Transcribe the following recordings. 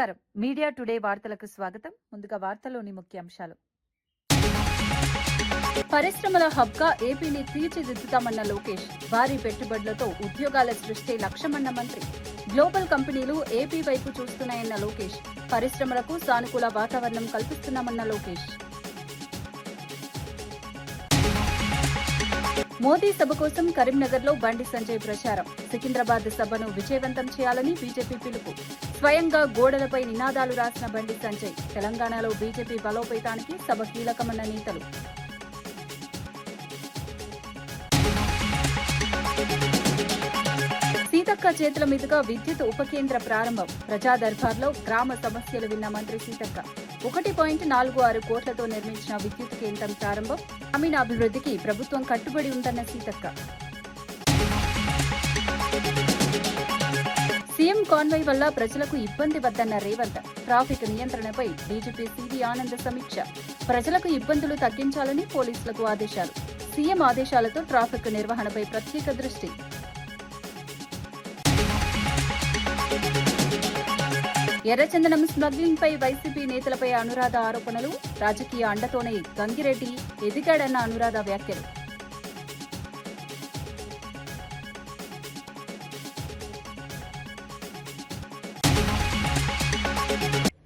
నమస్కారం. Media today వార్తలకు స్వాగతం. ముందుగా వార్తల్లోని ముఖ్యాంశాలు. పరిశ్రమల హబ్గా ఏపీని తీర్చిదిద్దుతామన్న లోకేష్. భారీ పెట్టుబడులతో ఉద్యోగాల సృష్టి లక్ష్యమన్న మంత్రి. గ్లోబల్ కంపెనీలు ఏపీ వైపు చూస్తున్నాయన్న లోకేష్. పరిశ్రమలకు సానుకూల వాతావరణం కల్పిస్తున్నామన్న లోకేష్. మోదీ సభ కోసం కరీంనగర్లో బండి సంజయ్ ప్రచారం. సికింద్రాబాద్ సభను విజయవంతం చేయాలని బీజేపీ పిలుపు. స్వయంగా గోడలపై నినాదాలు రాసిన బండి సంజయ్. తెలంగాణలో బీజేపీ బలోపేతానికి సభ కీలకమన్న నేతలు. సీతక్క చేతుల మీదుగా విద్యుత్ ఉపకేంద్ర ప్రారంభం. ప్రజా దర్బార్లో గ్రామ సమస్యలు విన్న మంత్రి సీతక్క. 1.46 కోట్లతో నిర్మించిన విద్యుత్ కేంద్రం ప్రారంభం. గ్రామీణాభివృద్ధికి ప్రభుత్వం కట్టుబడి ఉందన్న సీతక్క. సీఎం కాన్వాయ్ వల్ల ప్రజలకు ఇబ్బంది వద్దన్న రేవంత్. ట్రాఫిక్ నియంత్రణపై డీజీపీ సివి ఆనంద్ సమీక్ష. ప్రజలకు ఇబ్బందులు తగ్గించాలని పోలీసులకు ఆదేశాలు. సీఎం ఆదేశాలతో ట్రాఫిక్ నిర్వహణపై ప్రత్యేక దృష్టి. ఎర్రచందనం స్మగ్లింగ్ పై వైసీపీ నేతలపై అనురాధ ఆరోపణలు. రాజకీయ అండతోనే గంగిరెడ్డి ఎదిగాడన్న అనురాధ వ్యాఖ్యలు.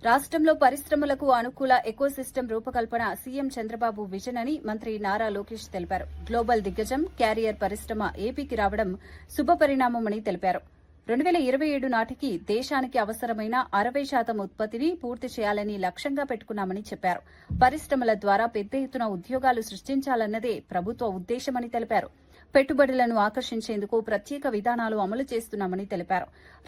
రాష్ట్రంలో పరిశ్రమలకు అనుకూల ఎకోసిస్టమ్ రూపకల్పన సీఎం చంద్రబాబు విజన్ అని మంత్రి నారా లోకేష్ తెలిపారు. గ్లోబల్ దిగ్గజం క్యారియర్ పరిశ్రమ ఏపీకి రావడం శుభపరిణామమని తెలిపారు. 2027 నాటికి దేశానికి అవసరమైన 60% ఉత్పత్తిని పూర్తి చేయాలని లక్ష్యంగా పెట్టుకున్నామని చెప్పారు. పరిశ్రమల ద్వారా పెద్ద ఎత్తున ఉద్యోగాలు సృష్టించాలన్నదే ప్రభుత్వ ఉద్దేశమని తెలిపారు. పెట్టుబడులను ఆకర్షించేందుకు ప్రత్యేక విధానాలు అమలు చేస్తున్నామని తెలిపారు.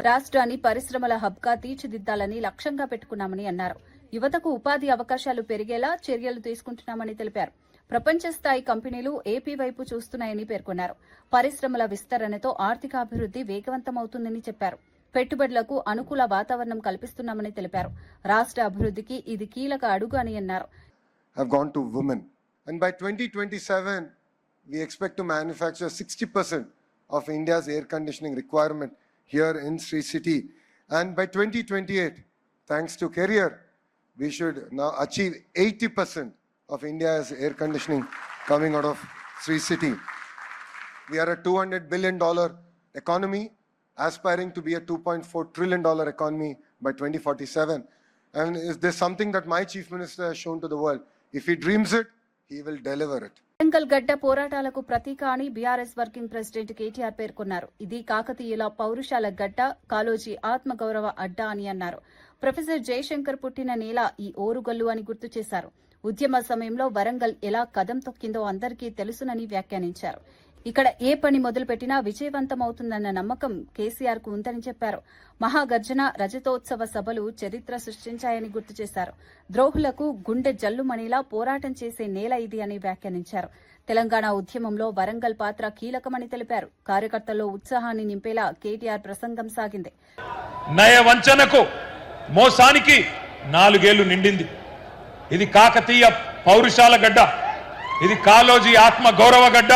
రాష్ట్రాన్ని పరిశ్రమల హబ్గా తీర్చిదిద్దాలని లక్ష్యంగా పెట్టుకున్నామని అన్నారు. యువతకు ఉపాధి అవకాశాలు పెరిగేలా చర్యలు తీసుకుంటున్నామని తెలిపారు. ప్రపంచ స్థాయి కంపెనీలు ఏపీ వైపు చూస్తున్నాయని పేర్కొన్నారు. పరిశ్రమల విస్తరణతో ఆర్థికాభివృద్ది వేగవంతమవుతుందని చెప్పారు. పెట్టుబడులకు అనుకూల వాతావరణం కల్పిస్తున్నామని తెలిపారు. రాష్ట్ర అభివృద్ధికి ఇది కీలక అడుగు అని అన్నారు. And by 2027 we expect to manufacture 60% of India's air conditioning requirement here in Sri City, and by 2028 thanks to Carrier we should now achieve 80% of India's air conditioning coming out of Sri City. We are a $200 billion economy, aspiring to be a $2.4 trillion economy by 2047. And is this something that my Chief Minister has shown to the world? If he dreams it, he will deliver it. Warangal గడ్డ పోరాటాలకు ప్రతీక అని BRS working president KTR పేర్కొన్నారు. ఇది కాకతీయుల పౌరుషాల గడ్డ, కాళోజీ ఆత్మగౌరవ అడ్డా అని అన్నారు. ప్రొఫెసర్ జయశంకర్ పుట్టిన నేల ఈ ఓరుగల్లు అని గుర్తు చేశారు. ఉద్యమ సమయంలో వరంగల్ ఎలా కదం తొక్కిందో అందరికీ తెలుసునని వ్యాఖ్యానించారు. ఇక్కడ ఏ పని మొదలుపెట్టినా విజయవంతమవుతుందన్న నమ్మకం కేసీఆర్ కు ఉందని చెప్పారు. మహాగర్జన రజతోత్సవ సభలు చరిత్ర సృష్టించాయని గుర్తు చేశారు. ద్రోహులకు గుండె జల్లుమణిలా పోరాటం చేసే నేల ఇది అని వ్యాఖ్యానించారు. తెలంగాణ ఉద్యమంలో వరంగల్ పాత్ర కీలకమని తెలిపారు. కార్యకర్తల్లో ఉత్సాహాన్ని నింపేలా కేటీఆర్ ప్రసంగం సాగింది. నయవంచనకు మోసానికి 4 ఏళ్లు నిండింది. ఇది కాకతీయ పౌరుషాల గడ్డ, ఇది కాళోజీ ఆత్మ గౌరవ గడ్డ,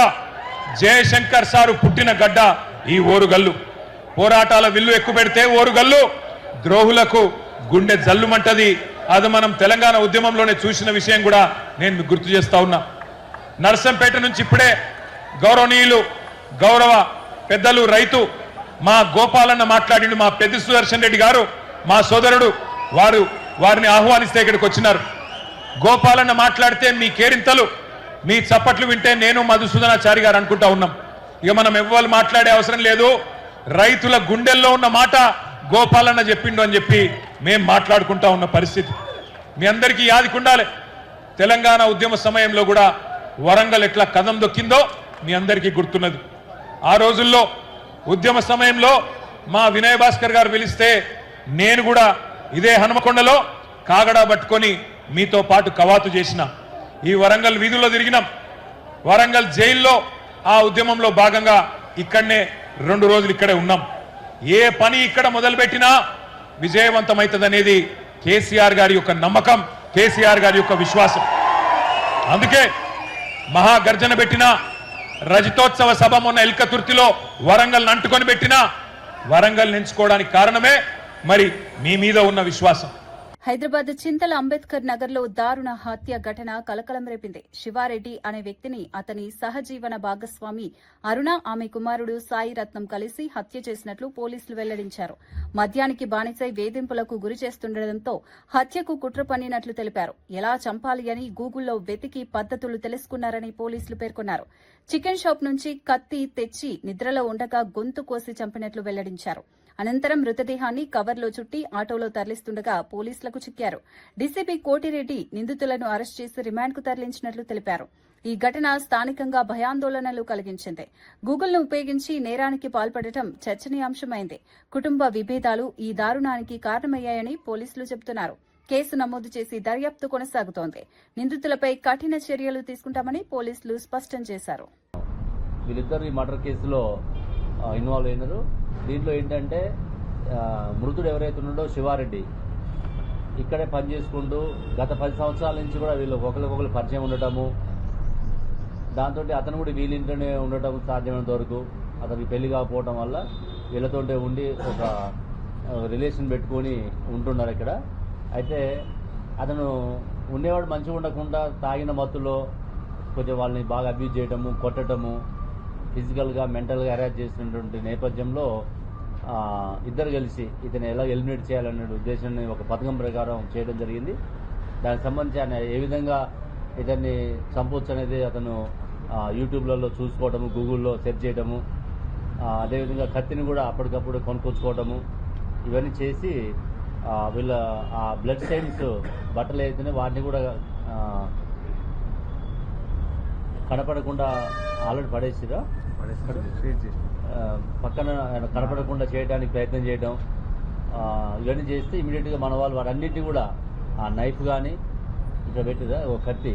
జయశంకర్ సారు పుట్టిన గడ్డ ఈ ఓరుగల్లు. పోరాటాల విల్లు ఎక్కుపెడితే ఓరుగల్లు ద్రోహులకు గుండె జల్లుమంటది. అది మనం తెలంగాణ ఉద్యమంలోనే చూసిన విషయం కూడా నేను మీకు గుర్తు చేస్తా ఉన్నా. నర్సంపేట నుంచి ఇప్పుడే గౌరవనీయులు గౌరవ పెద్దలు రైతు మా గోపాలన్న మాట్లాడిండు. మా పెద్ద సుదర్శన్ రెడ్డి గారు మా సోదరుడు, వారిని ఆహ్వానిస్తే ఇక్కడికి వచ్చినారు. గోపాలన్న మాట్లాడితే మీ కేరింతలు, మీ చప్పట్లు వింటే నేను మధుసూదనాచారి గారు అనుకుంటా ఉన్నాం. ఇక మనం ఎవ్వరు మాట్లాడే అవసరం లేదు. రైతుల గుండెల్లో ఉన్న మాట గోపాలన్న చెప్పిండు అని చెప్పి మేం మాట్లాడుకుంటా ఉన్న పరిస్థితి మీ అందరికీ యాదికుండాలి. తెలంగాణ ఉద్యమ సమయంలో కూడా వరంగల్ ఎట్లా కదం దొక్కిందో మీ అందరికీ గుర్తున్నది. ఆ రోజుల్లో ఉద్యమ సమయంలో మా వినయ్ భాస్కర్ గారు పిలిస్తే నేను కూడా ఇదే హనుమకొండలో కాగడా పట్టుకొని మీతో పాటు కవాతు చేసిన. ఈ వరంగల్ వీధుల్లో తిరిగినాం. వరంగల్ జైల్లో ఆ ఉద్యమంలో భాగంగా ఇక్కడనే 2 రోజులు ఇక్కడే ఉన్నాం. ఏ పని ఇక్కడ మొదలుపెట్టినా విజయవంతమవుతుందనేది కేసీఆర్ గారి యొక్క నమ్మకం, కేసీఆర్ గారి యొక్క విశ్వాసం. అందుకే మహాగర్జన పెట్టినా, రజతోత్సవ సభ మొన్న ఎల్కతుర్తిలో వరంగల్ అంటుకొని పెట్టినా వరంగల్ ఎంచుకోవడానికి కారణమే మరి మీ మీద ఉన్న విశ్వాసం. హైదరాబాద్ చింతల అంబేద్కర్ నగర్ లో దారుణ హత్య ఘటన కలకలం రేపింది. శివారెడ్డి అనే వ్యక్తిని అతని సహజీవన భాగస్వామి అరుణ, ఆమె కుమారుడు సాయి రత్నం కలిసి హత్య చేసినట్లు పోలీసులు వెల్లడించారు. మద్యానికి బానిసై వేధింపులకు గురి చేస్తుండటంతో హత్యకు కుట్ర పన్నినట్లు తెలిపారు. ఎలా చంపాలి అని గూగుల్లో వెతికి పద్దతులు తెలుసుకున్నారని పోలీసులు పేర్కొన్నారు. చికెన్ షాప్ నుంచి కత్తి తెచ్చి నిద్రలో ఉండగా గొంతు కోసి చంపినట్లు వెల్లడించారు. అనంతరం మృతదేహాన్ని కవర్లో చుట్టి ఆటోలో తరలిస్తుండగా పోలీసులకు చిక్కారు. డీసీపీ కోటిరెడ్డి నిందితులను అరెస్ట్ చేసి రిమాండ్కు తరలించినట్లు తెలిపారు. ఈ ఘటన స్థానికంగా భయాందోళనలు కలిగించింది. గూగుల్ను ఉపయోగించి నేరానికి పాల్పడటం చర్చనీయాంశమైంది. కుటుంబ విభేదాలు ఈ దారుణానికి కారణమయ్యాయని పోలీసులు చెబుతున్నారు. కేసు నమోదు చేసి దర్యాప్తు కొనసాగుతోంది. నిందితులపై కఠిన చర్యలు తీసుకుంటామని పోలీసులు స్పష్టం చేశారు. వీళ్ళిద్దరు ఈ మర్డర్ కేసులో ఇన్వాల్వ్ అయినారు. దీంట్లో ఏంటంటే మృతుడు ఎవరైతే ఉన్నాడో శివారెడ్డి ఇక్కడే పనిచేసుకుంటూ గత 10 సంవత్సరాల నుంచి కూడా వీళ్ళు ఒకరికొకరు పరిచయం ఉండటము, దాంతో అతను కూడా వీళ్ళింట్లోనే ఉండటం సాధ్యమైనంత వరకు అతనికి పెళ్లి కాకపోవడం వల్ల వీళ్ళతో ఉండి ఒక రిలేషన్ పెట్టుకొని ఉంటున్నారు ఇక్కడ. అయితే అతను ఉండేవాడు మంచిగా ఉండకుండా తాగిన మత్తులో కొంచెం వాళ్ళని బాగా అబ్యూజ్ చేయటము, కొట్టడము, ఫిజికల్గా మెంటల్గా అరెస్ట్ చేసినటువంటి నేపథ్యంలో ఇద్దరు కలిసి ఇతను ఎలా ఎలిమినేట్ చేయాలనే ఉద్దేశాన్ని ఒక పథకం ప్రకారం చేయడం జరిగింది. దానికి సంబంధించి ఆయన ఏ విధంగా ఇతన్ని చంపొచ్చు అనేది అతను యూట్యూబ్లలో చూసుకోవటము, గూగుల్లో సెర్చ్ చేయడము, అదేవిధంగా కత్తిని కూడా అప్పటికప్పుడు కొనుక్కొచ్చుకోవటము, ఇవన్నీ చేసి వీళ్ళ ఆ బ్లడ్ స్టెయిన్స్ బట్టలు అయితేనే వాటిని కూడా కనపడకుండా ఆల్రెడీ పడేసిరా పక్కన కనపడకుండా చేయడానికి ప్రయత్నం చేయడం, ఇవన్నీ చేస్తే ఇమీడియట్గా మన వాళ్ళు వాటన్నిటిని కూడా ఆ నైఫ్ కానీ ఇక్కడ పెట్టిరా ఒక కత్తి,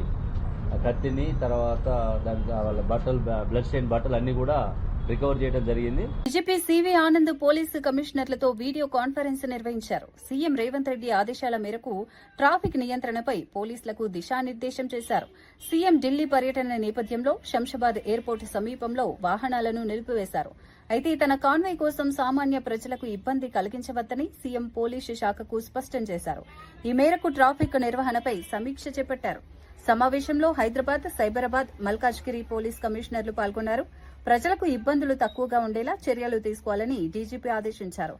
ఆ కత్తిని తర్వాత దాని వాళ్ళ బట్టలు బ్లడ్ స్టెయిన్ బట్టలు అన్నీ కూడా రికవర్ చేయడం జరిగింది. డీజీపీ సివి ఆనంద్ పోలీసు కమిషనర్లతో వీడియో కాన్ఫరెన్స్ నిర్వహించారు. సీఎం రేవంత్ రెడ్డి ఆదేశాల మేరకు ట్రాఫిక్ నియంత్రణపై పోలీసులకు దిశానిర్దేశం చేశారు. సీఎం ఢిల్లీ పర్యటన నేపథ్యంలో శంషాబాద్ ఎయిర్పోర్టు సమీపంలో వాహనాలను నిలిపివేశారు. అయితే తన కాన్వాయ్ కోసం సామాన్య ప్రజలకు ఇబ్బంది కలిగించవద్దని సీఎం పోలీసు శాఖకు స్పష్టం చేశారు. ఈ మేరకు ట్రాఫిక్ నిర్వహణపై సమీక్ష చేపట్టారు. సమావేశంలో హైదరాబాద్, సైబరాబాద్, మల్కాజ్గిరి పోలీస్ కమిషనర్లు పాల్గొన్నారు. ప్రజలకు ఇబ్బందులు తక్కువగా ఉండేలా చర్యలు తీసుకోవాలని డీజీపీ ఆదేశించారు.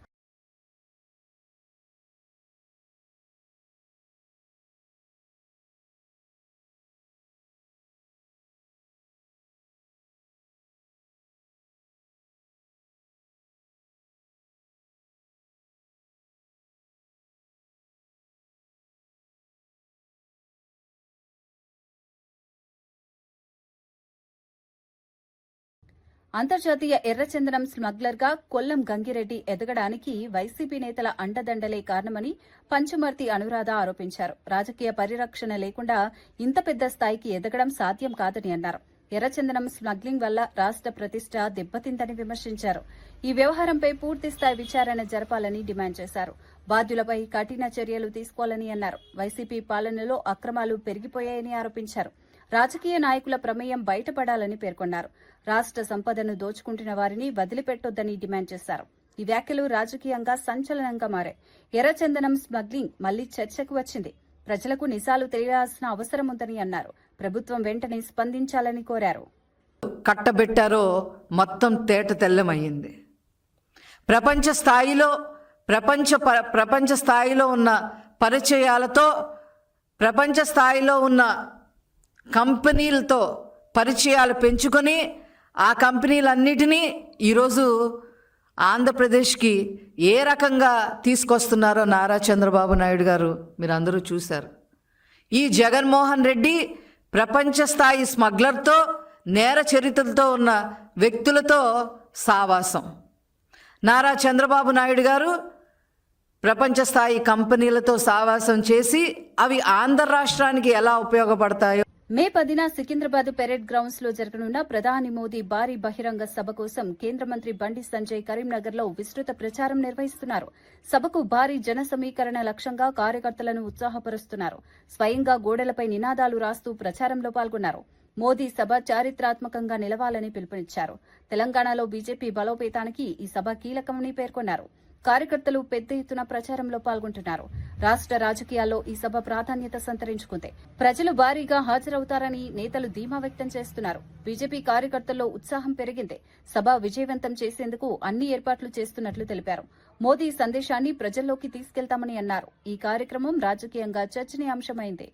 అంతర్జాతీయ ఎర్రచందనం స్మగ్లర్ గా కొల్లం గంగిరెడ్డి ఎదగడానికి వైసీపీ నేతల అండదండలే కారణమని పంచుమర్తి అనురాధ ఆరోపించారు. రాజకీయ పరిరక్షణ లేకుండా ఇంత పెద్ద స్థాయికి ఎదగడం సాధ్యం కాదని అన్నారు. ఎర్రచందనం స్మగ్లింగ్ వల్ల రాష్ట ప్రతిష్ట దెబ్బతిందని విమర్శించారు. ఈ వ్యవహారంపై పూర్తిస్థాయి విచారణ జరపాలని డిమాండ్ చేశారు. బాధ్యులపై కఠిన చర్యలు తీసుకోవాలని అన్నారు. వైసీపీ పాలనలో అక్రమాలు పెరిగిపోయాయని ఆరోపించారు. రాజకీయ నాయకుల ప్రమేయం బయటపడాలని పేర్కొన్నారు. రాష్ట సంపదను దోచుకుంటున్న వారిని వదిలిపెట్టొద్దని డిమాండ్ చేశారు. ఈ వ్యాఖ్యలు రాజకీయంగా సంచలనంగా మారాయి. ఎర్రచందనం స్మగ్లింగ్ మళ్లీ చర్చకు వచ్చింది. ప్రజలకు నిజాలు తెలియాల్సిన అవసరం ఉందని అన్నారు. ప్రభుత్వం వెంటనే స్పందించాలని కోరారు. కట్టబెట్టారో మొత్తం తేట తెల్లమయ్యింది. ప్రపంచ స్థాయిలో ఉన్న పరిచయాలతో, ప్రపంచ స్థాయిలో ఉన్న కంపెనీలతో పరిచయాలు పెంచుకొని ఆ కంపెనీలన్నిటినీ ఈరోజు ఆంధ్రప్రదేశ్కి ఏ రకంగా తీసుకొస్తున్నారో నారా చంద్రబాబు నాయుడు గారు మీరందరూ చూశారు. ఈ జగన్మోహన్ రెడ్డి ప్రపంచ స్థాయి స్మగ్లర్తో, నేర చరిత్రలతో ఉన్న వ్యక్తులతో సావాసం. నారా చంద్రబాబు నాయుడు గారు ప్రపంచ స్థాయి కంపెనీలతో సావాసం చేసి అవి ఆంధ్ర రాష్ట్రానికి ఎలా ఉపయోగపడతాయో. మే 10న సికింద్రాబాద్ పెరేడ్ గ్రౌండ్స్ లో జరగనున్న ప్రధాని మోదీ భారీ బహిరంగ సభ కోసం కేంద్ర మంత్రి బండి సంజయ్ కరీంనగర్ లో విస్తృత ప్రచారం నిర్వహిస్తున్నారు. సభకు భారీ జన సమీకరణ లక్ష్యంగా కార్యకర్తలను ఉత్సాహపరుస్తున్నారు. స్వయంగా గోడలపై నినాదాలు రాస్తూ ప్రచారంలో పాల్గొన్నారు. మోదీ సభ చారిత్రాత్మకంగా నిలవాలని పిలుపునిచ్చారు. తెలంగాణలో బీజేపీ బలోపేతానికి ఈ సభ కీలకమని పేర్కొన్నారు. కార్యకర్తలు పెద్ద ఎత్తున ప్రచారంలో పాల్గొంటున్నారు. రాష్ట్ర రాజకీయాల్లో ఈ సభ ప్రాధాన్యత సంతరించుకుంది. ప్రజలు భారీగా హాజరవుతారని నేతలు ధీమా వ్యక్తం చేస్తున్నారు. బీజేపీ కార్యకర్తల్లో ఉత్సాహం పెరిగింది. సభ విజయవంతం చేసేందుకు అన్ని ఏర్పాట్లు చేస్తున్నట్లు తెలిపారు. మోదీ సందేశాన్ని ప్రజల్లోకి తీసుకెళ్తామని అన్నారు. ఈ కార్యక్రమం రాజకీయంగా చర్చనీయాంశమైంది.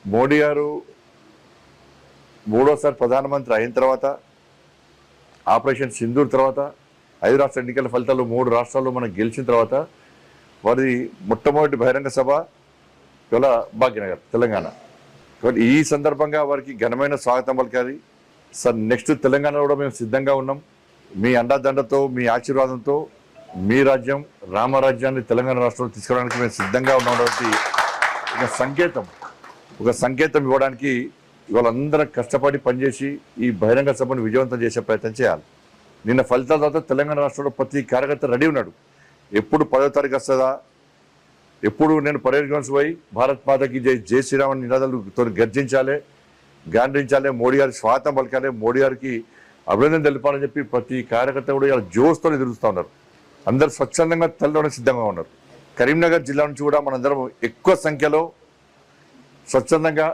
మోడీ గారు మూడోసారి ప్రధానమంత్రి అయిన తర్వాత, ఆపరేషన్ సింధూర్ తర్వాత, 5 రాష్ట్ర ఎన్నికల ఫలితాలు 3 రాష్ట్రాల్లో మనం గెలిచిన తర్వాత వారి మొట్టమొదటి బహిరంగ సభ ఇవాళ భాగ్యనగర్, తెలంగాణ. కాబట్టి ఈ సందర్భంగా వారికి ఘనమైన స్వాగతం పలికాలి. సార్, నెక్స్ట్ తెలంగాణలో కూడా మేము సిద్ధంగా ఉన్నాం. మీ అండాదండతో, మీ ఆశీర్వాదంతో మీ రాజ్యం, రామరాజ్యాన్ని తెలంగాణ రాష్ట్రంలో తీసుకురావడానికి మేము సిద్ధంగా ఉన్నటువంటి ఒక సంకేతం ఇవ్వడానికి ఇవాళ అందరం కష్టపడి పనిచేసి ఈ బహిరంగ సభను విజయవంతం చేసే ప్రయత్నం చేయాలి. నిన్న ఫలితాల తర్వాత తెలంగాణ రాష్ట్రంలో ప్రతి కార్యకర్త రెడీ ఉన్నాడు. ఎప్పుడు 10వ తారీఖు వస్తుందా, ఎప్పుడు నేను పరేడ్ గ్రౌండ్స్ పోయి భారత్ మాతకి జై శ్రీరామ్ నినాదాలతో గర్జించాలి, గాండ్రించాలి, మోడీ గారికి స్వాగతం పలకాలి, మోడీ గారికి అభినందన తెలిపాలని చెప్పి ప్రతి కార్యకర్త కూడా ఇలా జోస్తో ఎదురుస్తూ ఉన్నారు. అందరూ స్వచ్ఛందంగా తరలివడానికి సిద్ధంగా ఉన్నారు. కరీంనగర్ జిల్లా నుంచి కూడా మనందరం ఎక్కువ సంఖ్యలో స్వచ్ఛందంగా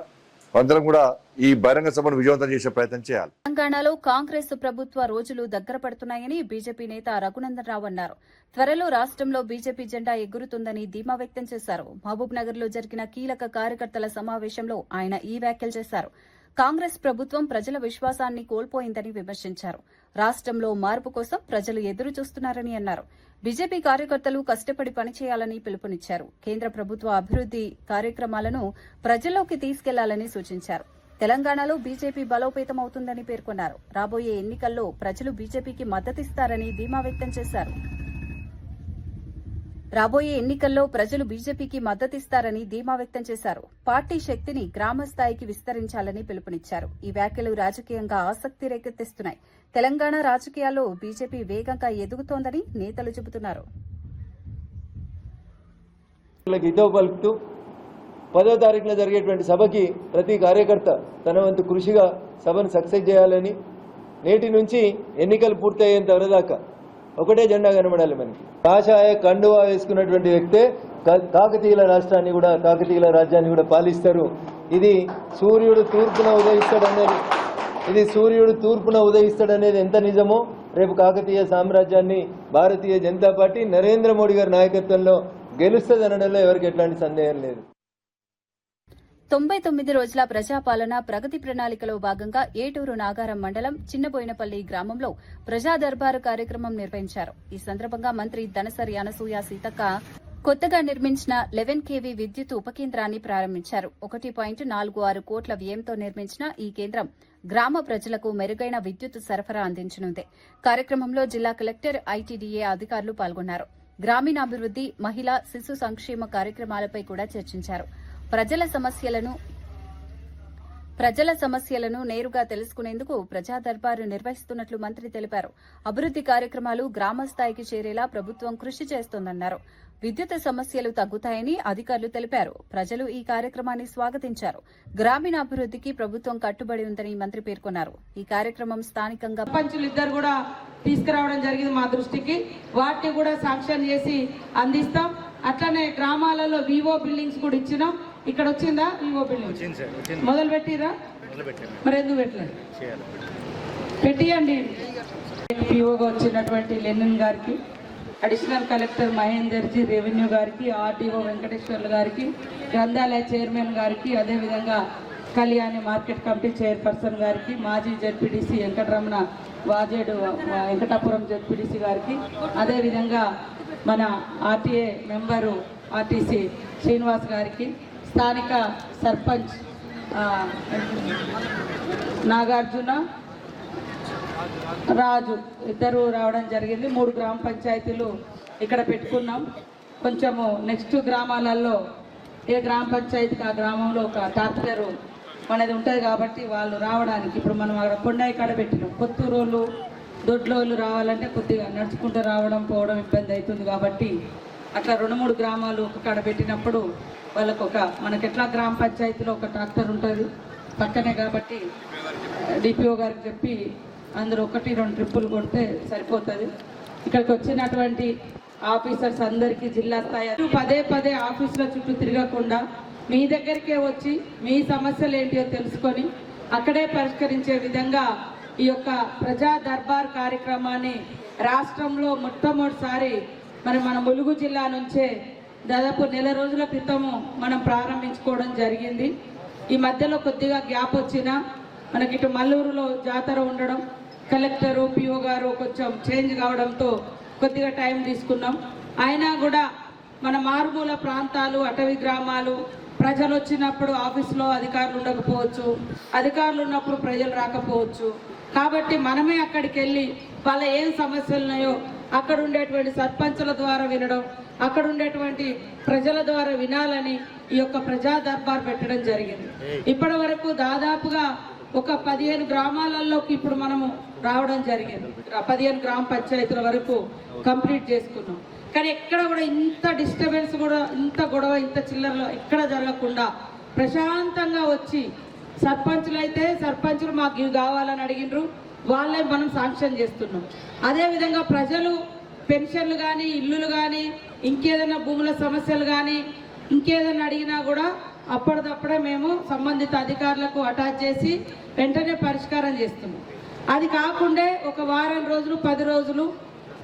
అందరం కూడా ఈ బహిరంగ సభను విజయవంతం చేసే ప్రయత్నం చేయాలి. తెలంగాణలో కాంగ్రెస్ ప్రభుత్వ రోజులు దగ్గర పడుతున్నాయని బీజేపీ నేత రఘునందన్ రావు అన్నారు. త్వరలో రాష్ట్రంలో బీజేపీ జెండా ఎగురుతుందని ధీమా వ్యక్తం చేశారు. మహబూబ్ నగర్ లో జరిగిన కీలక కార్యకర్తల సమావేశంలో ఆయన ఈ వ్యాఖ్యలు చేశారు. కాంగ్రెస్ ప్రభుత్వం ప్రజల విశ్వాసాన్ని కోల్పోయిందని విమర్శించారు. రాష్ట్రంలో మార్పు కోసం ప్రజలు ఎదురు చూస్తున్నారని అన్నారు. బీజేపీ కార్యకర్తలు కష్టపడి పనిచేయాలని పిలుపునిచ్చారు. కేంద్ర ప్రభుత్వ అభివృద్ది కార్యక్రమాలను ప్రజల్లోకి తీసుకెళ్లాలని సూచించారు. తెలంగాణలో బీజేపీ బలోపేతమవుతుందని పేర్కొన్నారు. రాబోయే ఎన్నికల్లో ప్రజలు బీజేపీకి మద్దతిస్తారని ధీమా వ్యక్తం చేశారు. పార్టీ శక్తిని గ్రామ స్థాయికి విస్తరించాలని పిలుపునిచ్చారు. ఈ వ్యాఖ్యలు రాజకీయంగా ఆసక్తి రేకెత్తిస్తున్నాయి. తెలంగాణ రాజకీయాల్లో బీజేపీ వేగంగా ఎదుగుతోందని నేతలు చెబుతున్నారు. 10వ తారీఖున జరిగేటువంటి సభకి ప్రతి కార్యకర్త తన వంతు కృషిగా సభను సక్సెస్ చేయాలని, నేటి నుంచి ఎన్నికలు పూర్తయ్యేంత వరదాకా ఒకటే జెండా కనబడాలి. మనకి కాషాయ కండువా వేసుకున్నటువంటి వ్యక్తే కాకతీయుల రాష్ట్రాన్ని కూడా, కాకతీయుల రాజ్యాన్ని కూడా పాలిస్తారు. ఇది సూర్యుడు తూర్పున ఉదయిస్తాడనేది ఎంత నిజమో, రేపు కాకతీయ సామ్రాజ్యాన్ని భారతీయ జనతా పార్టీ నరేంద్ర మోడీ గారి నాయకత్వంలో గెలుస్తుందనడంలో ఎవరికి ఎట్లాంటి సందేహం లేదు. 99 రోజుల ప్రజాపాలన ప్రగతి ప్రణాళికలో భాగంగా ఏటూరు నాగారం మండలం చిన్నబోయినపల్లి గ్రామంలో ప్రజా దర్బారు కార్యక్రమం నిర్వహించారు. ఈ సందర్భంగా మంత్రి దనసరి అనసూయ సీతక్క కొత్తగా నిర్మించిన 11 kV విద్యుత్ ఉపకేంద్రాన్ని ప్రారంభించారు. 1.46 కోట్ల వ్యయంతో నిర్మించిన ఈ కేంద్రం గ్రామ ప్రజలకు మెరుగైన విద్యుత్ సరఫరా అందించనుంది. కార్యక్రమంలో జిల్లా కలెక్టర్, ఐటీడీఏ అధికారులు పాల్గొన్నారు. గ్రామీణాభివృద్ది, మహిళా, శిశు సంక్షేమ కార్యక్రమాలపై కూడా చర్చించారు. ప్రజల సమస్యలను నేరుగా తెలుసుకునేందుకు ప్రజా దర్బారు నిర్వహిస్తున్నట్లు మంత్రి తెలిపారు. అభివృద్ది కార్యక్రమాలు గ్రామ స్థాయికి చేరేలా ప్రభుత్వం కృషి చేస్తోందన్నారు. విద్యుత్ సమస్యలు తగ్గుతాయని అధికారులు తెలిపారు. ప్రజలు ఈ కార్యక్రమాన్ని స్వాగతించారు. గ్రామీణాభివృద్దికి ప్రభుత్వం కట్టుబడి ఉందని మంత్రి పేర్కొన్నారు. ఈ కార్యక్రమం స్థానికంగా పంచులు ఇద్దరు కూడా తీసుకురావడం జరిగింది మా దృష్టికి. వాటిని కూడా శాంక్షన్ చేసి అందిస్తాం. అట్లనే గ్రామాలలో వివో బిల్డింగ్స్ కూడా ఇచ్చినాం. ఇక్కడ వచ్చిందా వివో బిల్డింగ్? మొదలు పెట్టిరా? మరి ఎందుకు పెట్టలేదు? పెట్టియండి. పిఓగా వచ్చినటువంటి లెనిన్ గారికి, additional collector Mahender ji, revenue గారికి, ఆర్డీఓ వెంకటేశ్వర్లు గారికి, గ్రంథాలయ చైర్మన్ గారికి, అదేవిధంగా కళ్యాణి మార్కెట్ కమిటీ చైర్పర్సన్ గారికి, మాజీ జెడ్పీటీసీ వెంకటరమణ, వాజేడు వెంకటాపురం జెడ్పీటీసీ గారికి, అదేవిధంగా మన ఆర్టీఏ మెంబరు ఆర్టీసీ శ్రీనివాస్ గారికి, స్థానిక సర్పంచ్ నాగార్జున, రాజు ఇద్దరు రావడం జరిగింది. 3 గ్రామ పంచాయతీలు ఇక్కడ పెట్టుకున్నాం. కొంచెము నెక్స్ట్ గ్రామాలలో ఏ గ్రామ పంచాయతీకి ఆ గ్రామంలో ఒక డాక్టరు మనది ఉంటుంది కాబట్టి వాళ్ళు రావడానికి, ఇప్పుడు మనం అక్కడ కొండాయి కాడ పెట్టినాం. కొత్తూరోళ్ళు, దొడ్లోళ్ళు రావాలంటే కొద్దిగా నడుచుకుంటూ రావడం పోవడం ఇబ్బంది అవుతుంది కాబట్టి అట్లా 2-3 గ్రామాలు ఒక కాడ పెట్టినప్పుడు వాళ్ళకు మనకి ఎట్లా గ్రామ పంచాయతీలో ఒక ట్రాక్టర్ ఉంటుంది పక్కనే, కాబట్టి డిపిఓ గారికి చెప్పి అందరూ 1-2 ట్రిప్పులు కొడితే సరిపోతుంది. ఇక్కడికి వచ్చినటువంటి ఆఫీసర్స్ అందరికీ జిల్లా స్థాయి పదే ఆఫీసుల చుట్టూ తిరగకుండా మీ దగ్గరికే వచ్చి మీ సమస్యలు ఏంటియో తెలుసుకొని అక్కడే పరిష్కరించే విధంగా ఈ యొక్క ప్రజా దర్బార్ కార్యక్రమాన్ని రాష్ట్రంలో మొట్టమొదటిసారి మన ములుగు జిల్లా నుంచే దాదాపు 1 రోజుల క్రితము మనం ప్రారంభించుకోవడం జరిగింది. ఈ మధ్యలో కొద్దిగా గ్యాప్ వచ్చినా మనకి ఇటు మల్లూరులో జాతర ఉండడం, కలెక్టరు పిఓ గారు కొంచెం చేంజ్ కావడంతో కొద్దిగా టైం తీసుకున్నాం. అయినా కూడా మన మారుమూల ప్రాంతాలు, అటవీ గ్రామాలు, ప్రజలు వచ్చినప్పుడు ఆఫీసులో అధికారులు ఉండకపోవచ్చు, అధికారులు ఉన్నప్పుడు ప్రజలు రాకపోవచ్చు. కాబట్టి మనమే అక్కడికి వెళ్ళి వాళ్ళ ఏం సమస్యలు ఉన్నాయో అక్కడ ఉండేటువంటి సర్పంచుల ద్వారా వినడం, అక్కడ ఉండేటువంటి ప్రజల ద్వారా వినాలని ఈ యొక్క ప్రజా దర్బార్ పెట్టడం జరిగింది. ఇప్పటి వరకు దాదాపుగా ఒక 15 గ్రామాలలోకి ఇప్పుడు మనము రావడం జరిగింది. 15 గ్రామ పంచాయతీల వరకు కంప్లీట్ చేసుకున్నాం. కానీ ఎక్కడ కూడా ఇంత డిస్టర్బెన్స్ కూడా, ఇంత గొడవ, ఇంత చిల్లరలో ఎక్కడ జరగకుండా ప్రశాంతంగా వచ్చి సర్పంచులు అయితే సర్పంచులు మాకు ఇవి కావాలని అడిగినరు, వాళ్ళే మనం శాంక్షన్ చేస్తున్నాం. అదేవిధంగా ప్రజలు పెన్షన్లు కానీ, ఇల్లులు కానీ, ఇంకేదైనా భూముల సమస్యలు కానీ, ఇంకేదైనా అడిగినా కూడా అప్పటిదప్పుడే మేము సంబంధిత అధికారులకు అటాచ్ చేసి వెంటనే పరిష్కారం చేస్తున్నాం. అది కాకుండా ఒక వారం రోజులు, 10 రోజులు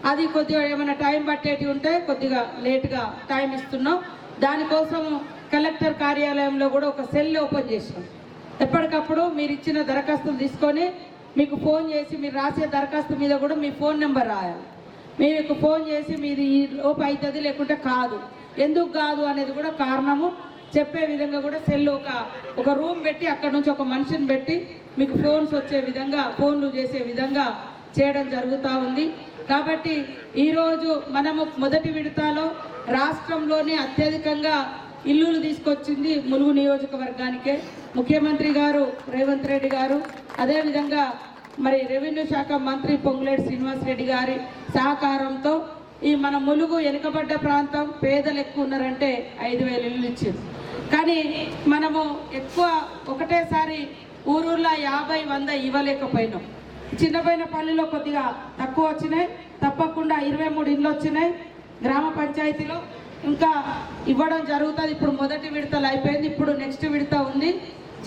అది కొద్దిగా ఏమైనా టైం పట్టేటి ఉంటే కొద్దిగా లేట్గా టైం ఇస్తున్నాం. దానికోసం కలెక్టర్ కార్యాలయంలో కూడా ఒక సెల్ ఓపెన్ చేసినాం. ఎప్పటికప్పుడు మీరు ఇచ్చిన దరఖాస్తులు తీసుకొని మీకు ఫోన్ చేసి, మీరు రాసే దరఖాస్తు మీద కూడా మీ ఫోన్ నెంబర్ రాయాలి. మీకు ఫోన్ చేసి మీది ఈ లోపు అవుతుంది లేకుంటే కాదు, ఎందుకు కాదు అనేది కూడా కారణము చెప్పే విధంగా కూడా సెల్ ఒక రూమ్ పెట్టి అక్కడ నుంచి ఒక మనిషిని పెట్టి మీకు ఫోన్స్ వచ్చే విధంగా, ఫోన్లు చేసే విధంగా చేయడం జరుగుతూ ఉంది. కాబట్టి ఈరోజు మనము మొదటి విడతలో రాష్ట్రంలోనే అత్యధికంగా ఇల్లులు తీసుకొచ్చింది ములుగు నియోజకవర్గానికే. ముఖ్యమంత్రి గారు రేవంత్ రెడ్డి గారు, అదేవిధంగా మరి రెవెన్యూ శాఖ మంత్రి పొంగులేటి శ్రీనివాస్ రెడ్డి గారి సహకారంతో ఈ మన ములుగు వెనుకబడ్డ ప్రాంతం, పేదలు ఎక్కువ ఉన్నారంటే 5,000 ఇల్లు ఇచ్చింది. కానీ మనము ఎక్కువ ఒకటేసారి ఊరూర్లో 50-100 ఇవ్వలేకపోయినాం. చిన్నపోయిన పల్లెలో కొద్దిగా తక్కువ వచ్చినాయి, తప్పకుండా 23 ఇళ్ళు వచ్చినాయి గ్రామ పంచాయతీలో. ఇంకా ఇవ్వడం జరుగుతుంది. ఇప్పుడు మొదటి విడతలు అయిపోయింది, ఇప్పుడు నెక్స్ట్ విడత ఉంది.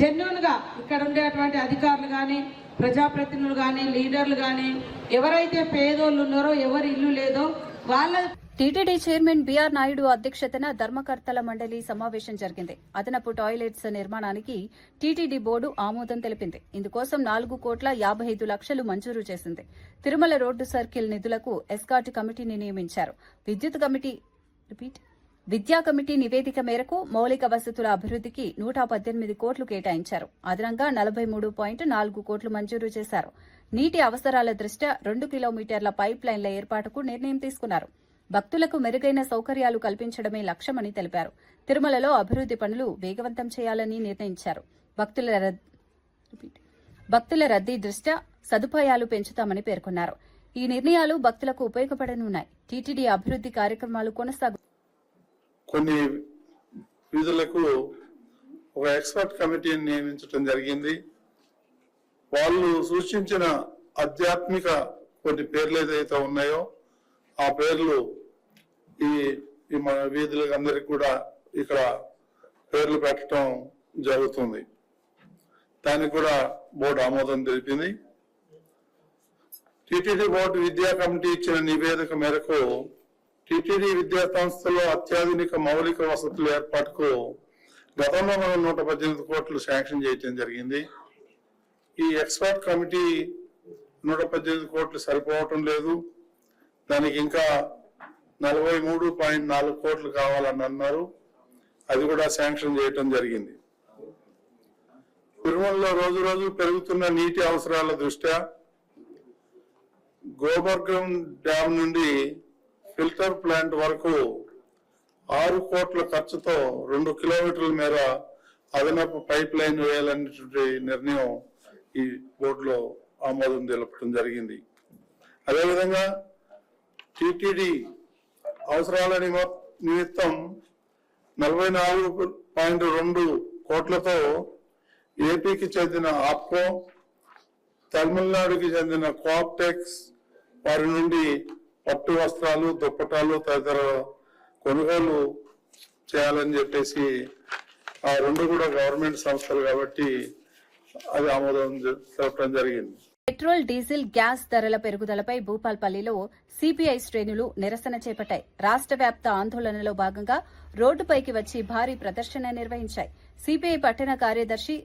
జెన్యూన్గా ఇక్కడ ఉండేటువంటి అధికారులు కానీ, ప్రజాప్రతినిధులు కానీ, లీడర్లు కానీ, ఎవరైతే పేదోళ్ళు ఉన్నారో, ఎవరి ఇల్లు లేదో వాళ్ళ. టీటీడీ చైర్మన్ బీఆర్ నాయుడు అధ్యక్షతన ధర్మకర్తల మండలి సమావేశం జరిగింది. అదనపు టాయిలెట్స్ నిర్మాణానికి టీటీడీ బోర్డు ఆమోదం తెలిపింది. ఇందుకోసం 4,55 లక్షలు మంజూరు చేసింది. తిరుమల రోడ్డు సర్కిల్ నిధులకు ఎస్కాట్ కమిటీని నియమించారు. విద్యా కమిటీ నివేదిక మేరకు మౌలిక వసతుల అభివృద్దికి 118 కోట్లు కేటాయించారు. అదనంగా 43.4 కోట్లు మంజూరు చేశారు. నీటి అవసరాల దృష్ట్యా 2 కిలోమీటర్ల పైప్ లైన్ల ఏర్పాటుకు నిర్ణయం తీసుకున్నారు. భక్తులకు మెరుగైన సౌకర్యాలు కల్పించడమే లక్ష్యమని తెలిపారు. తిరుమలలో అభివృద్ది పనులు వేగవంతం చేయాలని నిర్ణయించారు. భక్తుల రద్దీ దృష్ట్యా సదుపాయాలు పెంచుతామని పేర్కొన్నారు. ఈ నిర్ణయాలు భక్తులకు ఉపయోగపడనున్నాయి. టీటీడీ అభివృద్ది కార్యక్రమాలు కొన్ని విధులకు ఒక ఎక్స్పర్ట్ కమిటీని నియమించడం జరిగింది. వాళ్ళు సూచించిన ఆధ్యాత్మిక కొన్ని పేర్లు ఏదైతే ఉన్నాయో ఆ పేర్లు ఈ మన వీధులకు అందరికి కూడా ఇక్కడ పేర్లు పెట్టడం జరుగుతుంది. దానికి కూడా బోర్డు ఆమోదం తెలిపింది. టీటీడీ బోర్డు విద్యా కమిటీ ఇచ్చిన నివేదిక మేరకు టీటీడీ విద్యా సంస్థలో అత్యాధునిక మౌలిక వసతుల ఏర్పాటుకు గతంలో మనం 118 కోట్లు శాంక్షన్ చేయడం జరిగింది. ఈ ఎక్స్పర్ట్ కమిటీ 118 కోట్లు సరిపోవటం లేదు, దానికి ఇంకా 43.4 కోట్లు కావాలని అన్నారు. అది కూడా శాంక్షన్ చేయటం జరిగింది. తిరుమలలో రోజు రోజు పెరుగుతున్న నీటి అవసరాల దృష్ట్యా గోబర్గం డ్యామ్ నుండి ఫిల్టర్ ప్లాంట్ వరకు 6 కోట్ల ఖర్చుతో 2 కిలోమీటర్ల మేర అదనపు పైప్ లైన్ వేయాలనేటువంటి నిర్ణయం ఈ బోర్డులో ఆమోదం తెలపడం జరిగింది. అదేవిధంగా టీటీడీ అవసరాల నిమిత్తం 44.2 కోట్లతో ఏపీకి చెందిన ఆప్కో, తమిళనాడుకి చెందిన కోఆప్టెక్స్ వారి నుండి పట్టు వస్త్రాలు, దుప్పటాలు తదితర కొనుగోలు చేయాలని చెప్పేసి, ఆ రెండు కూడా గవర్నమెంట్ సంస్థలు కాబట్టి అది ఆమోదం తెలపడం జరిగింది. పెట్రోల్, డీజిల్, గ్యాస్ ధరల పెరుగుదలపై భూపాల్పల్లిలో సిపిఐ శ్రేణులు నిరసన చేపట్టాయి. రాష్ట్ర వ్యాప్త ఆందోళనలో భాగంగా రోడ్డుపైకి వచ్చి భారీ ప్రదర్శన నిర్వహించాయి. సిపిఐ పట్టణ కార్యదర్శి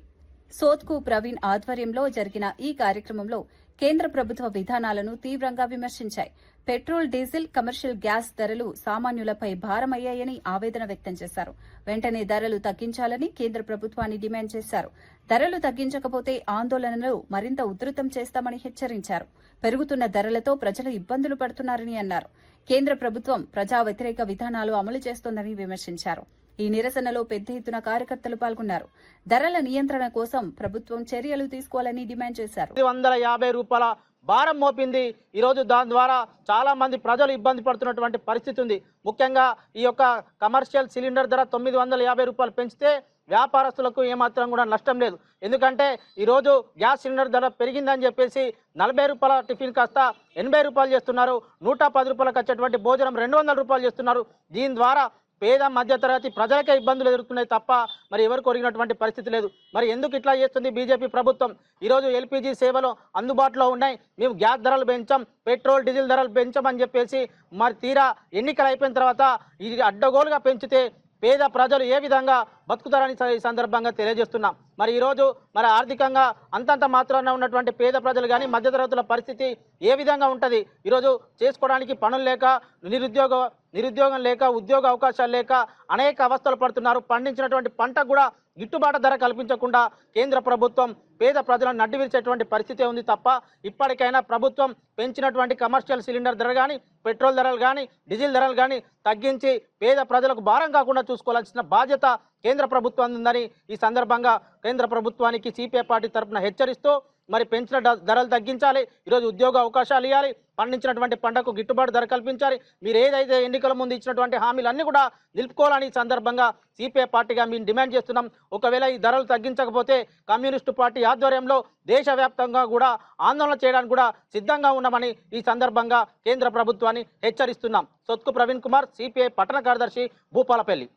సోత్కు ప్రవీణ్ ఆధ్వర్యంలో జరిగిన ఈ కార్యక్రమంలో కేంద్ర ప్రభుత్వ విధానాలను తీవ్రంగా విమర్శించాయి. పెట్రోల్, డీజిల్, కమర్షియల్ గ్యాస్ ధరలు సామాన్యులపై భారమయ్యాయని ఆవేదన వ్యక్తం చేశారు. వెంటనే ధరలు తగ్గించాలని కేంద్ర ప్రభుత్వాన్ని డిమాండ్ చేశారు. ధరలు తగ్గించకపోతే ఆందోళనలు మరింత ఉధృతం చేస్తామని హెచ్చరించారు. పెరుగుతున్న ధరలతో ప్రజలు ఇబ్బందులు పడుతున్నారని అన్నారు. కేంద్ర ప్రభుత్వం ప్రజా వ్యతిరేక విధానాలు అమలు చేస్తోందని విమర్శించారు. ఈ నిరసనలో పెద్ద ఎత్తున కార్యకర్తలు పాల్గొన్నారు. ధరల నియంత్రణ కోసం ప్రభుత్వం చర్యలు తీసుకోవాలని డిమాండ్ చేశారు. 150 రూపాయల భారం మోపింది. ఈరోజు దాని ద్వారా చాలా మంది ప్రజలు ఇబ్బంది పడుతున్నటువంటి పరిస్థితి ఉంది. ముఖ్యంగా ఈ యొక్క కమర్షియల్ సిలిండర్ ధర 950 రూపాయలు పెంచితే వ్యాపారస్తులకు ఏమాత్రం కూడా నష్టం లేదు. ఎందుకంటే ఈరోజు గ్యాస్ సిలిండర్ ధర పెరిగిందని చెప్పేసి 40 రూపాయల టిఫిన్ కాస్త 80 రూపాయలు చేస్తున్నారు. 110 రూపాయలకు వచ్చేటువంటి భోజనం 200 రూపాయలు చేస్తున్నారు. దీని ద్వారా పేద మధ్యతరగతి ప్రజలకే ఇబ్బందులు ఎదుర్కొన్నాయి తప్ప మరి ఎవరు కొరిగినటువంటి పరిస్థితి లేదు. మరి ఎందుకు ఇట్లా చేస్తుంది బీజేపీ ప్రభుత్వం? ఈరోజు ఎల్పీజీ సేవలు అందుబాటులో ఉన్నాయి, మేము గ్యాస్ ధరలు పెంచాం, పెట్రోల్, డీజిల్ ధరలు పెంచామని చెప్పేసి మరి తీరా ఎన్నికలు అయిపోయిన తర్వాత ఇది అడ్డగోలుగా పెంచితే పేద ప్రజలు ఏ విధంగా బతుకుతారని ఈ సందర్భంగా తెలియజేస్తున్నాం. మరి ఈరోజు మరి ఆర్థికంగా అంతంత మాత్రాన ఉన్నటువంటి పేద ప్రజలు కానీ మధ్యతరగతుల పరిస్థితి ఏ విధంగా ఉంటుంది? ఈరోజు చేసుకోవడానికి పనులు లేక, నిరుద్యోగం లేక, ఉద్యోగ అవకాశాలు లేక అనేక అవస్థలు పడుతున్నారు. పండించినటువంటి పంటకు కూడా గిట్టుబాటు ధర కల్పించకుండా కేంద్ర ప్రభుత్వం పేద ప్రజలను నడ్డివిరిచేటువంటి పరిస్థితి ఉంది తప్ప ఇప్పటికైనా ప్రభుత్వం పెంచినటువంటి కమర్షియల్ సిలిండర్ ధర కానీ, పెట్రోల్ ధరలు కానీ, డీజిల్ ధరలు కానీ తగ్గించి పేద ప్రజలకు భారం కాకుండా చూసుకోవాల్సిన బాధ్యత కేంద్ర ప్రభుత్వం ఉందని ఈ సందర్భంగా కేంద్ర ప్రభుత్వానికి సిపిఐ పార్టీ తరఫున హెచ్చరిస్తూ మరి పెంచిన ధరలు తగ్గించాలి, ఈరోజు ఉద్యోగ అవకాశాలు ఇవ్వాలి, పండించినటువంటి పంటకు గిట్టుబాటు ధర కల్పించాలి, మీరు ఏదైతే ఎన్నికల ముందు ఇచ్చినటువంటి హామీలన్నీ కూడా నిలుపుకోవాలని ఈ సందర్భంగా సిపిఐ పార్టీగా మేము డిమాండ్ చేస్తున్నాం. ఒకవేళ ఈ ధరలు తగ్గించకపోతే కమ్యూనిస్టు పార్టీ ఆధ్వర్యంలో దేశవ్యాప్తంగా కూడా ఆందోళన చేయడానికి కూడా సిద్ధంగా ఉన్నామని ఈ సందర్భంగా కేంద్ర ప్రభుత్వాన్ని హెచ్చరిస్తున్నాం. సొత్కు ప్రవీణ్ కుమార్, సిపిఐ పట్టణ కార్యదర్శి, భూపాలపల్లి.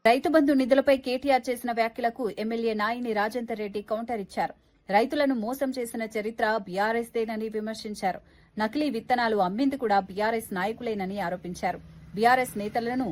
రైతు బంధు నిధులపై కేటీఆర్ చేసిన వ్యాఖ్యలకు ఎమ్మెల్యే నాయిని రాజేందర్ రెడ్డి కౌంటర్ ఇచ్చారు. రైతులను మోసం చేసిన చరిత్ర బీఆర్ఎస్దేనని విమర్శించారు. నకిలీ విత్తనాలు అమ్మింది కూడా బీఆర్ఎస్ నాయకులేనని ఆరోపించారు. బీఆర్ఎస్ నేతలను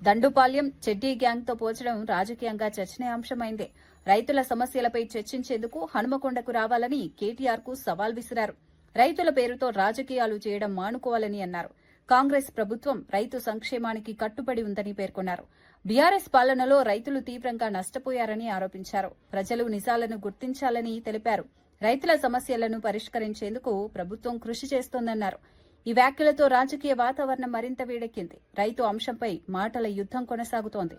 దండుపాల్యం, చెడ్డీ గ్యాంగ్తో పోల్చడం రాజకీయంగా చర్చనీయాంశమైందే. రైతుల సమస్యలపై చర్చించేందుకు హనుమకొండకు రావాలని కేటీఆర్కు సవాల్ విసిరారు. రైతుల పేరుతో రాజకీయాలు చేయడం మానుకోవాలని అన్నారు. కాంగ్రెస్ ప్రభుత్వం రైతు సంక్షేమానికి కట్టుబడి ఉందని పేర్కొన్నారు. బీఆర్ఎస్ పాలనలో రైతులు తీవ్రంగా నష్టపోయారని ఆరోపించారు. ప్రజలు నిజాలను గుర్తించాలని తెలిపారు. రైతుల సమస్యలను పరిష్కరించేందుకు ప్రభుత్వం కృషి చేస్తోందన్నారు. ఈ వ్యాఖ్యలతో రాజకీయ వాతావరణం మరింత వేడెక్కింది. రైతు అంశంపై మాటల యుద్దం కొనసాగుతోంది.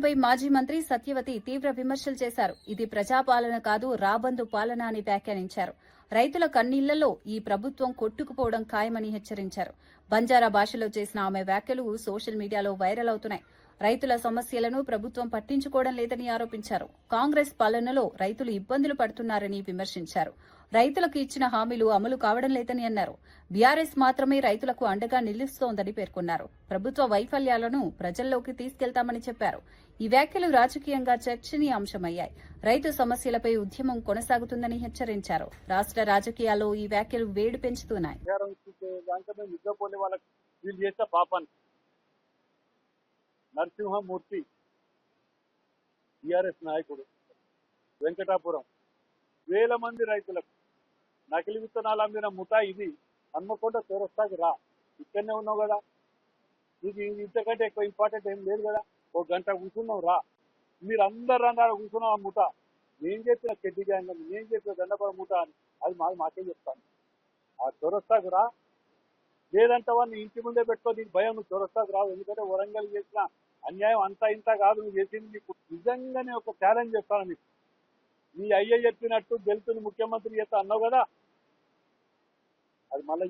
పై మాజీ మంత్రి సత్యవతి తీవ్ర విమర్శలు చేశారు. ఇది ప్రజాపాలన కాదు, రాబందు పాలన అని వ్యాఖ్యానించారు. రైతుల కన్నీళ్లలో ఈ ప్రభుత్వం కొట్టుకుపోవడం ఖాయమని హెచ్చరించారు. బంజారా భాషలో చేసిన ఆమె వ్యాఖ్యలు సోషల్ మీడియాలో వైరల్ అవుతున్నాయి. రైతుల సమస్యలను ప్రభుత్వం పట్టించుకోవడం లేదని ఆరోపించారు. కాంగ్రెస్ పాలనలో రైతులు ఇబ్బందులు పడుతున్నారని విమర్శించారు. రైతులకు ఇచ్చిన హామీలు అమలు కావడం లేదని అన్నారు. బీఆర్ఎస్ మాత్రమే రైతులకు అండగా నిలుస్తోందని పేర్కొన్నారు. ప్రభుత్వ వైఫల్యాలను ప్రజల్లోకి తీసుకెళ్తామని చెప్పారు. ఈ వ్యాఖ్యలు రాజకీయంగా చర్చనీయాంశమయ్యాయి. రైతు సమస్యలపై ఉద్యమం కొనసాగుతుందని హెచ్చరించారు. రాష్ట్ర రాజకీయాల్లో ఈ వ్యాఖ్యలు వేడి పెంచుతున్నాయి. నరసింహమూర్తి టిఆర్ఎస్ నాయకుడు వెంకటాపురం వేల మంది రైతులకు నకిలీ విత్తనాలు అమ్మిన ముఠా ఇది. హన్మకొండ చౌరస్తాకి రా, ఇక్కడనే ఉన్నావు కదా, ఇది ఇంతకంటే ఎక్కువ ఇంపార్టెంట్ ఏం లేదు కదా, ఒక గంట కూర్చున్నావు రా, మీరు అందరు రంగాలు కూర్చున్నాం ఆ ముఠా, నేను చెప్పిన చెడ్డి గ్యాంగ్ అని, నేను చెప్పిన దండపడ ముఠా అని, అది మాకే చెప్తాను. ఆ చౌరస్తాకు రా, లేదంటే వాడిని ఇంటి ముందే పెట్టుకో, నీకు భయం, నువ్వు చౌరస్తాకు రావు. ఎందుకంటే వరంగల్ చేసిన అన్యాయం అంతా ఇంత కాదు, నువ్వు చేసింది. నీకు నిజంగానే ఒక ఛాలెంజ్ చేస్తాను నీకు. నీ అయ్య చెప్పినట్టు దళితుని ముఖ్యమంత్రి చేస్తా అన్నావు కదా, అది మళ్ళీ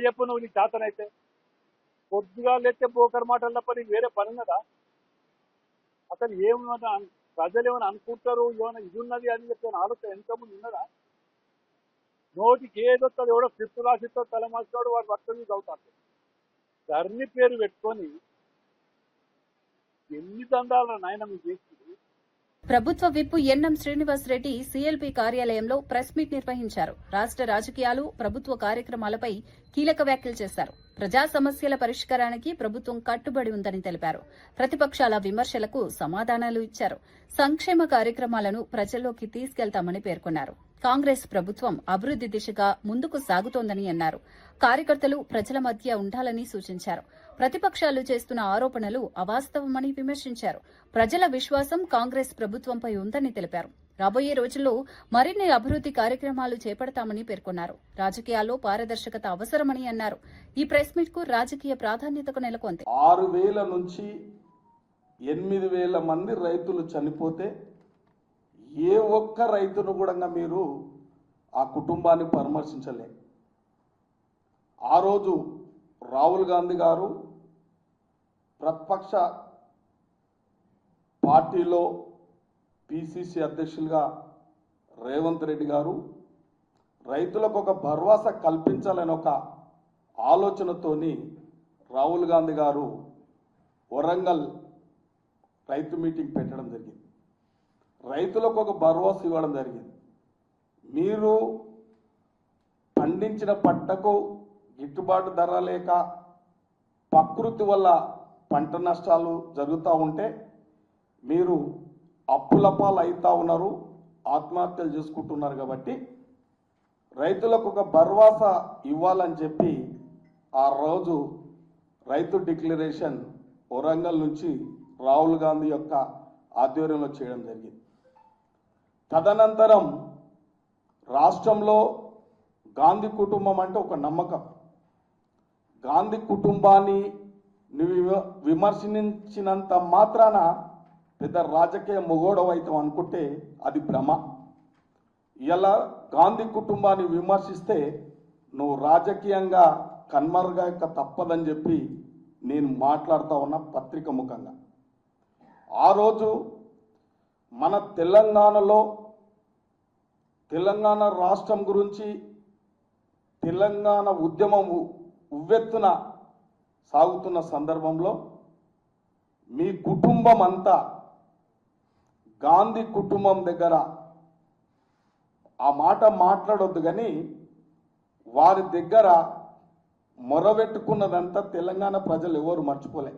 చెప్పు, నువ్వు నీ చేతనైతే. పొద్దుగా లేస్తే బ్రోకర్ మాటలు తప్ప నీకు వేరే పని ఉన్నదా? అసలు ఏమన్నా ప్రజలు ఏమైనా అనుకుంటారు, ఏమైనా ఇది ఉన్నది అని చెప్పిన ఆలోచన ఎంతమంది ఉన్నదా? నోటికి ఏదొస్తుంది, ఎవడో ఫిఫ్త్ రాసితో తలమాస్తాడు, వాడు వర్తం చదువుతాడు. ధర్ని పేరు పెట్టుకొని ఎన్ని దండాల నాయన మీకు చేస్తుంది. ప్రభుత్వ whip NM Srinivas Reddy CLP కార్యాలయంలో ప్రెస్ మీట్ నిర్వహించారు. రాష్ట్ర రాజకీయాలు, ప్రభుత్వ కార్యక్రమాలపై కీలక వ్యాఖ్యలు చేశారు. ప్రజా సమస్యల పరిష్కారానికి ప్రభుత్వం కట్టుబడి ఉందని తెలిపారు. ప్రతిపక్షాల విమర్శలకు సమాధానాలు ఇచ్చారు. సంక్షేమ కార్యక్రమాలను ప్రజల్లోకి తీసుకెళ్తామని పేర్కొన్నారు. కాంగ్రెస్ ప్రభుత్వం అభివృద్ది దిశగా ముందుకు సాగుతోందని అన్నారు. కార్యకర్తలు ప్రజల మధ్య ఉండాలని సూచించారు. ప్రతిపక్షాలు చేస్తున్న ఆరోపణలు అవాస్తవమని విమర్శించారు. ప్రజల విశ్వాసం కాంగ్రెస్ ప్రభుత్వంపై ఉందని తెలిపారు. రాబోయే రోజుల్లో మరిన్ని అభివృద్ది కార్యక్రమాలు చేపడతామని పేర్కొన్నారు. రాజకీయాల్లో పారదర్శకత అవసరమని అన్నారు. ఈ ప్రెస్ మీట్ కు రాజకీయ ప్రాధాన్యతకు నెలకొంది. 6,000 నుంచి 8,000 మంది రైతులు చనిపోతే ఏ ఒక్క రైతును కూడా మీరు ఆ కుటుంబాన్ని పరామర్శించలే. ఆ రోజు రాహుల్ గాంధీ గారు ప్రతిపక్ష పార్టీలో పిసిసి అధ్యక్షులుగా రేవంత్ రెడ్డి గారు రైతులకు ఒక భరోసా కల్పించాలని ఒక ఆలోచనతోని రాహుల్ గాంధీ గారు వరంగల్ రైతు మీటింగ్ పెట్టడం జరిగింది. రైతులకు ఒక భరోసా ఇవ్వడం జరిగింది. మీరు పండించిన పంటకు గిట్టుబాటు ధర లేక ప్రకృతి వల్ల పంట నష్టాలు జరుగుతూ ఉంటే మీరు అప్పుల పాలు అవుతా ఉన్నారు, ఆత్మహత్యలు చేసుకుంటున్నారు. కాబట్టి రైతులకు ఒక భరోసా ఇవ్వాలని చెప్పి ఆ రోజు రైతు డిక్లరేషన్ వరంగల్ నుంచి రాహుల్ గాంధీ యొక్క ఆధ్వర్యంలో చేయడం జరిగింది. తదనంతరం రాష్ట్రంలో గాంధీ కుటుంబం అంటే ఒక నమ్మకం. గాంధీ కుటుంబాన్ని నువ్వు విమర్శించినంత మాత్రాన పెద్ద రాజకీయ మొగోడవైతం అనుకుంటే అది భ్రమ. ఇలా గాంధీ కుటుంబాన్ని విమర్శిస్తే నువ్వు రాజకీయంగా కన్మరుగాక తప్పదని చెప్పి నేను మాట్లాడుతూ ఉన్న పత్రిక ముఖంగా. ఆ రోజు మన తెలంగాణలో తెలంగాణ రాష్ట్రం గురించి తెలంగాణ ఉద్యమం ఉవ్వెత్తున సాగుతున్న సందర్భంలో మీ కుటుంబం అంతా గాంధీ కుటుంబం దగ్గర ఆ మాట మాట్లాడొద్దు, కానీ వారి దగ్గర మొరబెట్టుకున్నదంతా తెలంగాణ ప్రజలు ఎవరు మర్చిపోలే.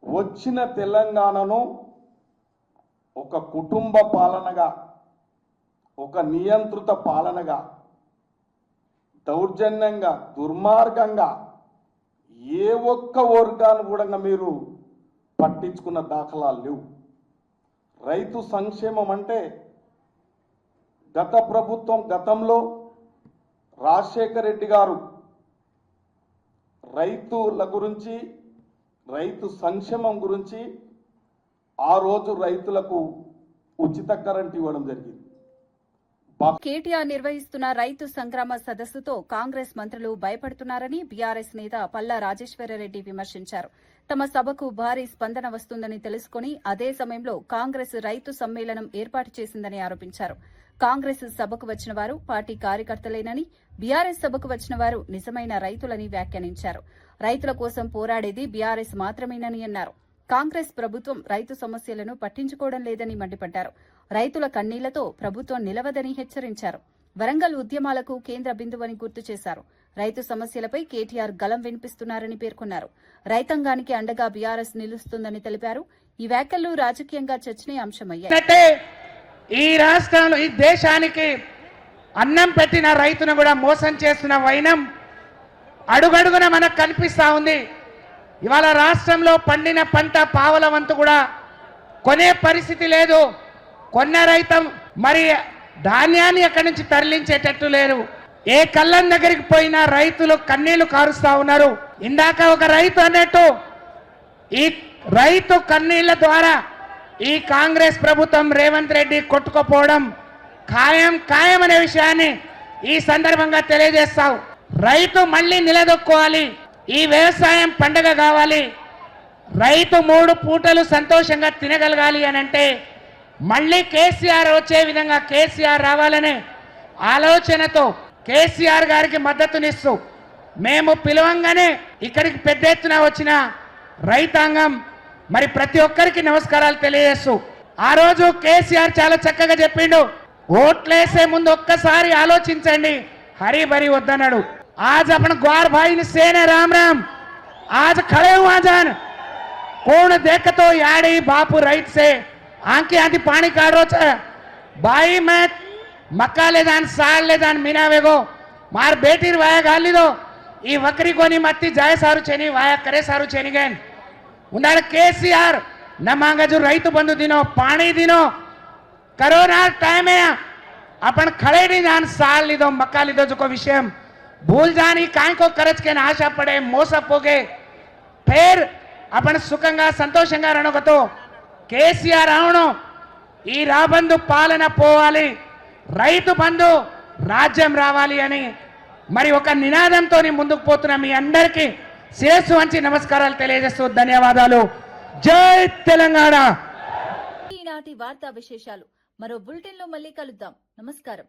వచ్చిన తెలంగాణను ఒక కుటుంబ పాలనగా, ఒక నియంత్రిత పాలనగా, దౌర్జన్యంగా, దుర్మార్గంగా ఏ ఒక్క వర్గాన్ని కూడా మీరు పట్టించుకున్న దాఖలాలు లేవు. రైతు సంక్షేమం అంటే గత ప్రభుత్వం గతంలో రాజశేఖర రెడ్డి గారు రైతుల గురించి, రైతు సంక్షేమం గురించి ఆ రోజు రైతులకు ఉచిత కరెంట్ ఇవ్వడం జరిగింది. కేటీఆర్ నిర్వహిస్తున్న రైతు సంగ్రామ సదస్సుతో కాంగ్రెస్ మంత్రులు భయపడుతున్నారని బీఆర్ఎస్ నేత పల్లా రాజేశ్వరరెడ్డి విమర్శించారు. తమ సభకు భారీ స్పందన వస్తుందని తెలుసుకుని అదే సమయంలో కాంగ్రెస్ రైతు సమ్మేళనం ఏర్పాటు చేసిందని ఆరోపించారు. కాంగ్రెస్ సభకు వచ్చిన వారు పార్టీ కార్యకర్తలేనని, బీఆర్ఎస్ సభకు వచ్చిన వారు నిజమైన రైతులని వ్యాఖ్యానించారు. రైతుల కోసం పోరాడేది బీఆర్ఎస్ మాత్రమేనని అన్నారు. కాంగ్రెస్ ప్రభుత్వం రైతు సమస్యలను పట్టించుకోవడం లేదని మండిపడ్డారు. రైతుల కన్నీళ్లతో ప్రభుత్వం నిలవదని హెచ్చరించారు. వరంగల్ ఉద్యమాలకు కేంద్ర బిందువని గుర్తు చేశారు. రైతు సమస్యలపై కేటీఆర్ గలం వినిపిస్తున్నారని పేర్కొన్నారు. రైతాంగానికి అండగా బీఆర్ఎస్ నిలుస్తుందని తెలిపారు. ఈ వ్యాఖ్యలు రాజకీయంగా చర్చనీయాంశమయ్యాయి. ఈ రాష్ట్రంలో, ఈ దేశానికి అన్నం పెట్టిన రైతును కూడా మోసం చేస్తున్న వైనం అడుగడుగున మనకు కనిపిస్తా ఉంది. ఇవాళ రాష్ట్రంలో పండిన పంట పావల వంతు కూడా కొనే పరిస్థితి లేదు. కొన్న రైతం మరి ధాన్యాన్ని ఎక్కడి నుంచి తరలించేటట్టు లేరు. ఏ కళ్ళం దగ్గరికి పోయినా రైతులు కన్నీళ్లు కారుస్తా ఉన్నారు. ఇందాక ఒక రైతు అన్నట్టు ఈ రైతు కన్నీళ్ల ద్వారా ఈ కాంగ్రెస్ ప్రభుత్వం రేవంత్ రెడ్డి కొట్టుకుపోవడం ఖాయం అనే విషయాన్ని ఈ సందర్భంగా తెలియజేస్తావు. రైతు మళ్ళీ నిలదొక్కోవాలి. ఈ వ్యవసాయం పండగ కావాలి, రైతు 3 పూటలు సంతోషంగా తినగలగాలి అని అంటే మళ్ళీ కేసీఆర్ వచ్చే విధంగా కేసీఆర్ రావాలనే ఆలోచనతో కేసీఆర్ గారికి మద్దతునిస్తూ మేము పిలవంగానే ఇక్కడికి పెద్ద ఎత్తున వచ్చిన రైతాంగం మరి ప్రతి ఒక్కరికి నమస్కారాలు తెలియజేస్తూ ఆ రోజు కేసీఆర్ చాలా చక్కగా చెప్పిండు, ఓట్లేసే ముందు ఒక్కసారి ఆలోచించండి, హరి భరి వద్దన్నాడు. आज अपन ग्वार भाई ने सेने राम राम आज खड़े हुआ जान कौन देख तो याड़ी बापू राइट से आंकी आंधी पानी काढ़ो छे भाई मैं मक्का ले जान साल ले जान मीना वेगो मार बेटी वाया गाली दो ई वकरी कोनी मत्ती जाए सारू चेनी वाया करे सारू चेनी गैन उन्नाड केसीआर न मांगा जो रईतु बंधु दिनो पानी दिनो कोरोना टाइम है अपन खड़े नहीं जान साल लीधो मक्का लीधो जो को विषय भूल जानी काय को करज के आशा पड़े మోసపోగే फिर अपन సుఖంగా సంతోషంగా రణగతో కేసీఆర్ అవును ఈ రాబందు పాలన పోవాలి, రైతు బంధు రాజ్యం రావాలి అని మరి ఒక నినాదంతో ముందుకు పోతున్న మీ అందరికీ శిరస్సు వంచి నమస్కారాలు తెలియజేస్తూ ధన్యవాదాలు. జై తెలంగాణ. ఈనాటి వార్తా విశేషాలు మరో బులెటిన్ లో మళ్ళీ కలుద్దాం. నమస్కారం.